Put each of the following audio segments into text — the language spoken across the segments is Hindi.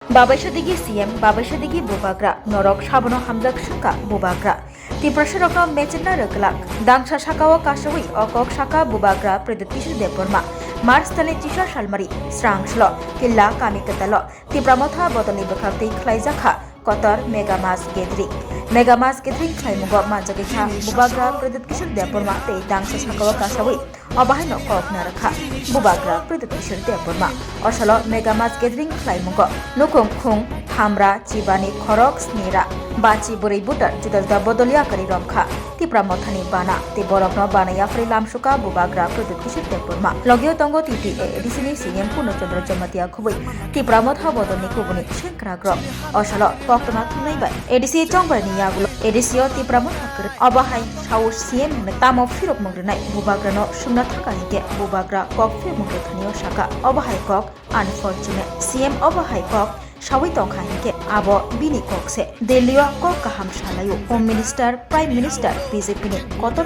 Babashadigi CM Babashadigi Bubagra Norok Shabono Hamzak Shaka Bubagra Tiprasharaka Mechina Reglak Dangsha Shakawa Kashawi Okok Shaka Bubagra Predatisha Deporma Mars Tale Tisha Shalmari Strangshlo Killa Kamikatalo Tipramotha Botani Bakati Klaizakha Kotor Megamas Gathering Klaimugo Manjakisha Bubagra Predatisha Deporma Te Dangsha Shakawa Kashawi Obahino Kok Narakha Bubagra Predatisha Deporma Osalo Megamas Gathering Klaimugo Nukung Kung Hamra Chibani Korok Snira Bachi Buri Butar Judas Bodolia Kari Romkha Tipra Mothani Bana Tiborokno Bana Yafri Lamshuka Bubagra Predatisha Deporma Logio Tongo Titi Edisini CM Puno Chandra Jamatia Kubi Tipra Motha Bodoni Kubuni Shenkra Gro Osalo Poktona Tunaiba Edisi Tongbani Yagulo Edisio Tipra Mothakar Obahai Shaus CM Tamo Firok Mugrenai Bubagrano Shuna Takahike Bubagra Kok Fir Mugrethanio Shaka Obahai Kok Unfortunate CM Obahai Kok Shawi Tongkhanike Abo Bini Kokse Delio Kok Kaham Shalayu Home Minister Prime Minister BJP ni Kotor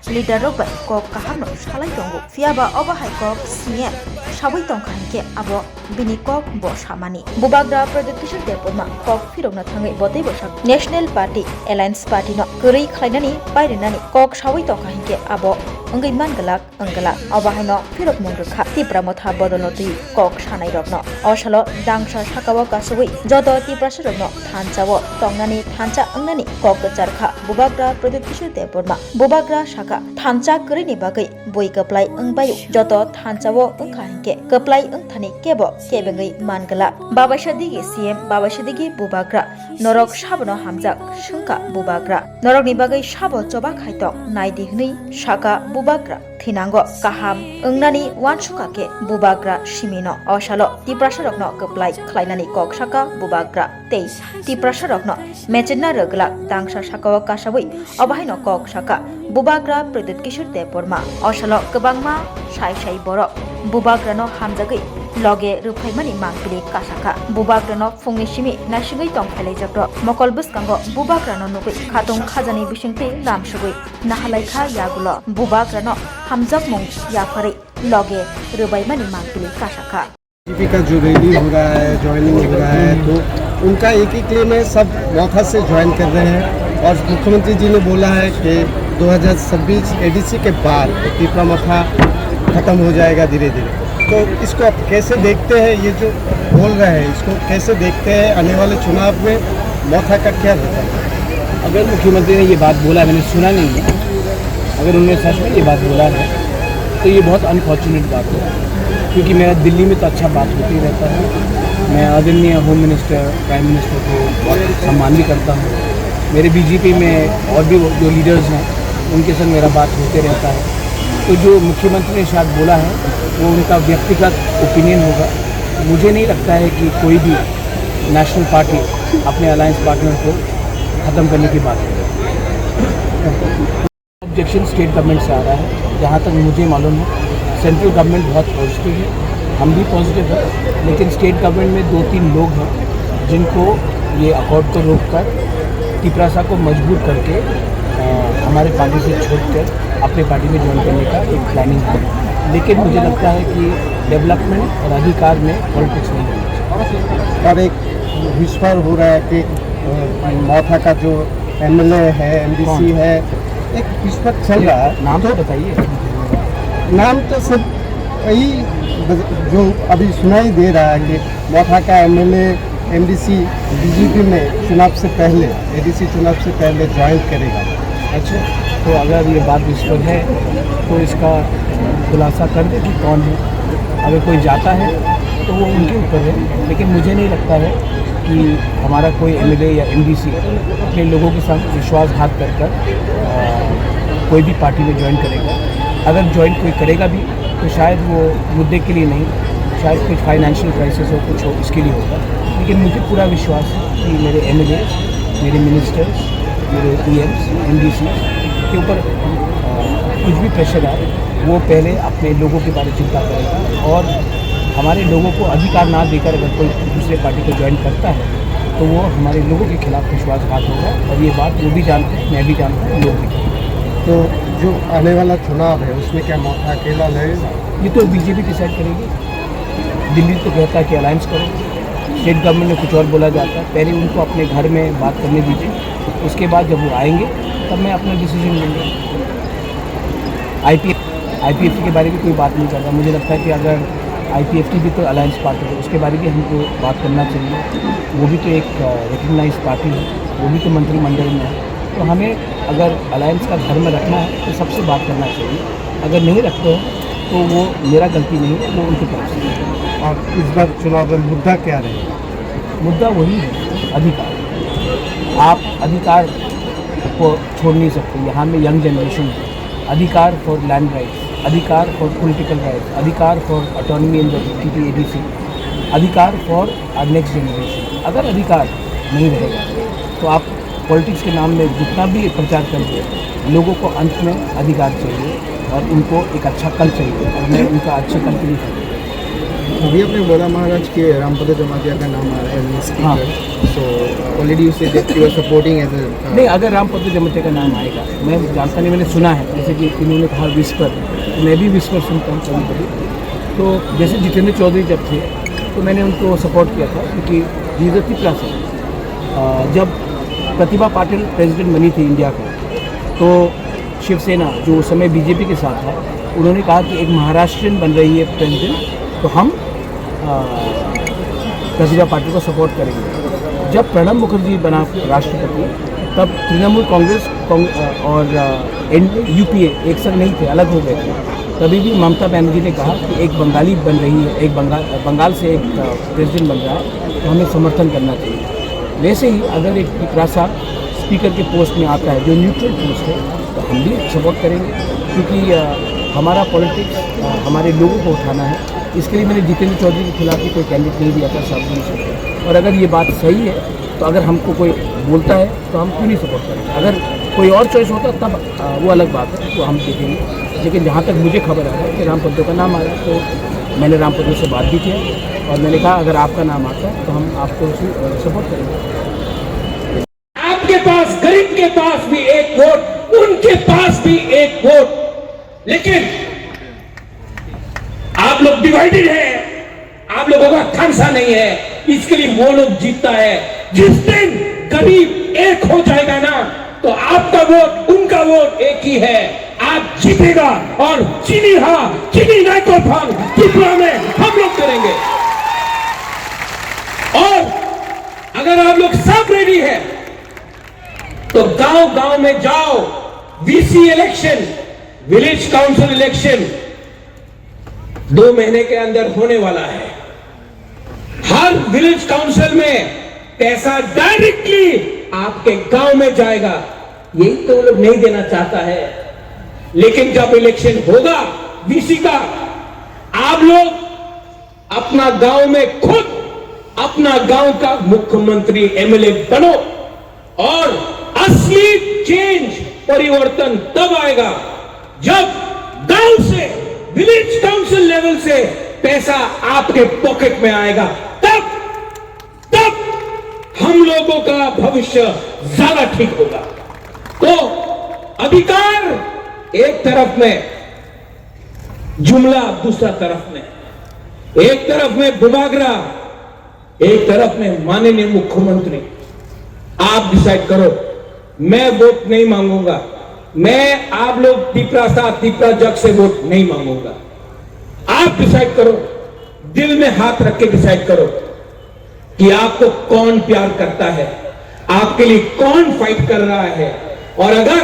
Leader Robai Kok Kaham no Shalai Tongu Fiaba Obahai Kok CM Shawi Tongkhanike Abo Bini Kok Bo Shamani Bubagra Predatisha Deporma Kok Firokna Thangai Bote Bosak National Party Alliance Party no Kuri Khlainani Bairenani Kok Shawi Tongkhanike Abo Ungai Mangalak Obahino Firok Mungrekha Tipra Motha Bodoloti Kok Shanai Rokno Osalo Dangsha Shakawa Kasui Jodo Tiprasharokno Thanchawo Tongnani Thancha Angnani Kok Charkha Bubagra Predatisha Deporma Bubagra Shaka Thancha Kurini Bagai Boi Kaplai Angbayu Jodo Thanchawo Angkhahinke Kaplai Angthani Kebo Kebengai Mangala Babashadigi CM Babashadigi Bubagra Norok Shabono Hamzak Shunka Bubagra Norok ni Bagai Shabo Choba Khaitok Naidi Hni Shaka Bubagra Thinango Kaham Ungnani Wanshukake Bubagra Shimino Osalo Tiprasharokno Kaplai Klainani Kok Shaka Bubagra Teis Tiprasharokno Mechina Reglak Dangsha Shakawa Kashawi Obahino Kok Shaka Bubagra Predatkishur Deporma Osalo Kabangma Shai Borok Bubagrano Hamzagai Loge Rupaimani Mangpili Kasaka Bubagrano Fungishimi Nashigai Tongkhalei Jakro Mokol Buskango Bubagrano Nubi Khatung Khajani Bishingti Lamshugui Nahalaikha Yagulo Bubagrano Hamzak Mung Yafari Loge Rupaimani Mangpili Kasaka BJP का जो रैली हो रहा है ज्वाइनिंग हो रहा है तो उनका एक ही क्लेम है सब मौका से ज्वाइन कर रहे हैं और मुख्यमंत्री जी ने बोला है कि 2026 एडीसी के बाद तिपरा मथा खत्म हो जाएगा धीरे धीरे। तो इसको आप कैसे देखते हैं, ये जो बोल रहे हैं इसको कैसे देखते हैं, आने वाले चुनाव में मथा का क्या होता है? अगर मुख्यमंत्री ने ये बात बोला, मैंने सुना नहीं है, अगर उन्होंने सच में ये बात बोला है तो ये बहुत अनफॉर्चुनेट बात है, क्योंकि मेरा दिल्ली में तो अच्छा बात होती रहता है। मैं आदरणीय होम मिनिस्टर प्राइम मिनिस्टर को बहुत सम्मान भी करता हूँ। मेरे बीजेपी में और भी जो लीडर्स हैं उनके संग मेरा बात होते रहता है। तो जो मुख्यमंत्री ने शायद बोला है वो उनका व्यक्तिगत ओपिनियन होगा। मुझे नहीं लगता है कि कोई भी नेशनल पार्टी अपने अलायंस पार्टनर को ख़त्म करने की बात करें। ऑब्जेक्शन स्टेट गवर्नमेंट से आ रहा है, जहाँ तक मुझे मालूम है सेंट्रल गवर्नमेंट बहुत पॉजिटिव है, हम भी पॉजिटिव है, लेकिन स्टेट गवर्नमेंट में 2-3 लोग हैं जिनको ये अकॉर्ड को रोककर तिपरासा को मजबूर करके हमारे पार्टी से छोड़कर अपने पार्टी में ज्वाइन करने का एक प्लानिंग है। लेकिन मुझे लगता है कि डेवलपमेंट और अधिकार में पॉलिटिक्स नहीं होना चाहिए। और एक विस्फोट हो रहा है कि मथा का जो एमएलए है एमडीसी है, एक विस्फोट चल रहा है। नाम तो बताइए। नाम तो सब वही जो अभी सुनाई दे रहा है कि मथा का एमएलए एमडीसी बीजेपी में चुनाव से पहले एडीसी चुनाव से पहले ज्वाइन करेगा। अच्छा, तो अगर ये बात विस्फोट है तो इसका खुलासा कर दे कि कौन है। अगर कोई जाता है तो वो उनके ऊपर है, लेकिन मुझे नहीं लगता है कि हमारा कोई एमएलए या एमडीसी अपने लोगों के साथ विश्वासघात कर कोई भी पार्टी में ज्वाइन करेगा। अगर ज्वाइन कोई करेगा भी तो शायद वो मुद्दे के लिए नहीं, शायद कुछ फाइनेंशियल क्राइसिस हो, कुछ हो, इसके लिए होगा। लेकिन मुझे पूरा विश्वास है कि मेरे एमएलए, मेरे मिनिस्टर्स, मेरे ईएम्स, एमडीसी के ऊपर कुछ भी प्रेशर आए वो पहले अपने लोगों के बारे में चिंता करेगा। और हमारे लोगों को अधिकार ना देकर अगर कोई दूसरे पार्टी को ज्वाइन करता है तो वो हमारे लोगों के खिलाफ विश्वासघात होगा। और ये बात वो भी जानते हैं, मैं भी जानता हूँ, लोग भी। तो जो आने वाला चुनाव है उसमें क्या मथा अकेला लगेगा? ये तो बीजेपी डिसाइड करेगी। दिल्ली तो कहता है कि अलायंस करो, स्टेट गवर्नमेंट में कुछ और बोला जाता है। पहले उनको अपने घर में बात करने दीजिए, उसके बाद जब वो आएंगे तब मैं अपना डिसीजन लूँगा। IPFT के बारे में कोई बात नहीं कर रहा। मुझे लगता है कि अगर IPFT भी तो अलायंस पार्टी है, उसके बारे में हमको बात करना चाहिए। वो भी तो एक रिकग्नाइज पार्टी है, वो भी तो मंत्रिमंडल में है। तो हमें अगर अलायंस का धर्म रखना है तो सबसे बात करना चाहिए। अगर नहीं रखते हो तो वो मेरा गलती नहीं है, वो उनकी तरफ से है। और इस बार चुनाव में मुद्दा क्या रहेगा? मुद्दा वही है, अधिकार। आप अधिकार को छोड़ नहीं सकते। यहाँ में यंग जनरेशन है। अधिकार फॉर लैंड राइट्स, अधिकार फॉर पॉलिटिकल राइट्स, अधिकार for autonomy in the TTADC, अधिकार फॉर आवर नेक्स्ट जनरेशन। अगर अधिकार नहीं रहेगा तो आप पॉलिटिक्स के नाम में जितना भी प्रचार करिए, लोगों को अंत में अधिकार चाहिए और उनको एक अच्छा कल चाहिए, और मैं उनका अच्छे कल के लिए चाहिए। अभी आपने बोला महाराज कि रामपद जमातिया का नाम आ रहा है। हाँ। So already you say that you are supporting as a नहीं, अगर रामपद जमातिया का नाम आएगा, मैं जानता नहीं, मैंने सुना है। जैसे कि इन्होंने कहा विस्पर, तो मैं भी विस्पर सुनता हूँ कभी कभी। तो जैसे जितेंद्र चौधरी जब थे तो मैंने उनको सपोर्ट किया था, क्योंकि जीजती प्लस जब प्रतिभा पाटिल प्रेसिडेंट बनी थी इंडिया को, तो शिवसेना जो उस समय BJP के साथ था, उन्होंने कहा कि एक महाराष्ट्रियन बन रही है प्रेसिडेंट, तो हम प्रतिभा पाटिल को सपोर्ट करेंगे। जब प्रणब मुखर्जी बना राष्ट्रपति, तब तृणमूल कांग्रेस और UPA एक संग नहीं थे, अलग हो गए थे। तभी भी ममता बनर्जी ने कहा कि एक बंगाली बन रही है, एक बंगाल से एक प्रेसिडेंट बन रहा है, तो हमें समर्थन करना चाहिए। वैसे ही अगर एक पिपरासा स्पीकर के पोस्ट में आता है, जो न्यूट्रल पोस्ट है, तो हम भी सपोर्ट करेंगे, क्योंकि हमारा पॉलिटिक्स हमारे लोगों को उठाना है। इसके लिए मैंने जितेंद्र चौधरी के खिलाफ भी कोई कैंडिडेट नहीं दिया था सामने से। और अगर ये बात सही है तो अगर हमको कोई बोलता है तो हम क्यों नहीं सपोर्ट करेंगे। अगर कोई और चॉइस होता तब वो अलग बात है, तो हम देखेंगे। लेकिन जहाँ तक मुझे खबर आ रहा है कि रामपद्दो का नाम आ रहा है, तो मैंने रामपद्दो से बात भी किया और मैंने कहा अगर आपका नाम आता है तो हम आपको सपोर्ट करेंगे। आपके पास, गरीब के पास भी एक वोट, उनके पास भी एक वोट, लेकिन आप लोग डिवाइडेड है, आप लोगों का खानसा नहीं है, इसके लिए वो लोग जीतता है। जिस दिन गरीब एक हो जाएगा ना, तो आपका वोट उनका वोट एक ही है, आप जीतेगा। और चीनी नाइको भाग त्रिपुरा में हम लोग करेंगे। और अगर आप लोग सब रेडी है तो गांव-गांव में जाओ। VC election, village council election 2 महीने के अंदर होने वाला है। हर विलेज काउंसिल में पैसा डायरेक्टली आपके गांव में जाएगा। यही तो लोग नहीं देना चाहता है। लेकिन जब इलेक्शन होगा VC का, आप लोग अपना गांव में खुद अपना गांव का मुख्यमंत्री MLA बनो। और असली चेंज, परिवर्तन तब आएगा जब गांव से, विलेज काउंसिल लेवल से पैसा आपके पॉकेट में आएगा। तब हम लोगों का भविष्य ज्यादा ठीक होगा। तो अधिकार एक तरफ में, जुमला दूसरा तरफ में, एक तरफ में बुबागरा, एक तरफ में माननीय मुख्यमंत्री। आप डिसाइड करो। मैं वोट नहीं मांगूंगा। मैं आप लोग तिपरा जग से वोट नहीं मांगूंगा। आप डिसाइड करो, दिल में हाथ रख के डिसाइड करो कि आपको कौन प्यार करता है, आपके लिए कौन फाइट कर रहा है। और अगर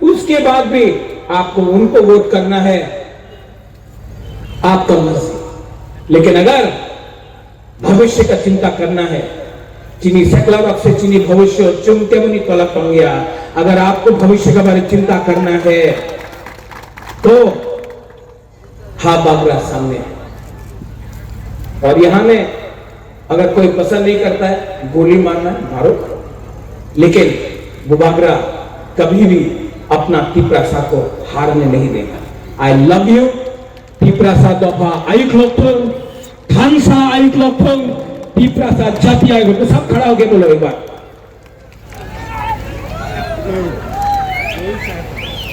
उसके बाद भी आपको उनको वोट करना है, आपका मर्जी। लेकिन अगर भविष्य का चिंता करना है, चीनी सकला से चीनी भविष्य चुनते मुनि तोला पंगिया, अगर आपको भविष्य का बारे चिंता करना है तो हा बाबरा सामने है। और यहां में अगर कोई पसंद नहीं करता है, गोली मारना है, मारो। लेकिन बुबागरा कभी भी अपना तिपरासा को हारने नहीं देगा। I love you. तिपरासा दफा आयुक लोग, खानसा आयुक लोग, तिपरासा जाति आयुक, तो सब खड़ा होके बोलो एक बार।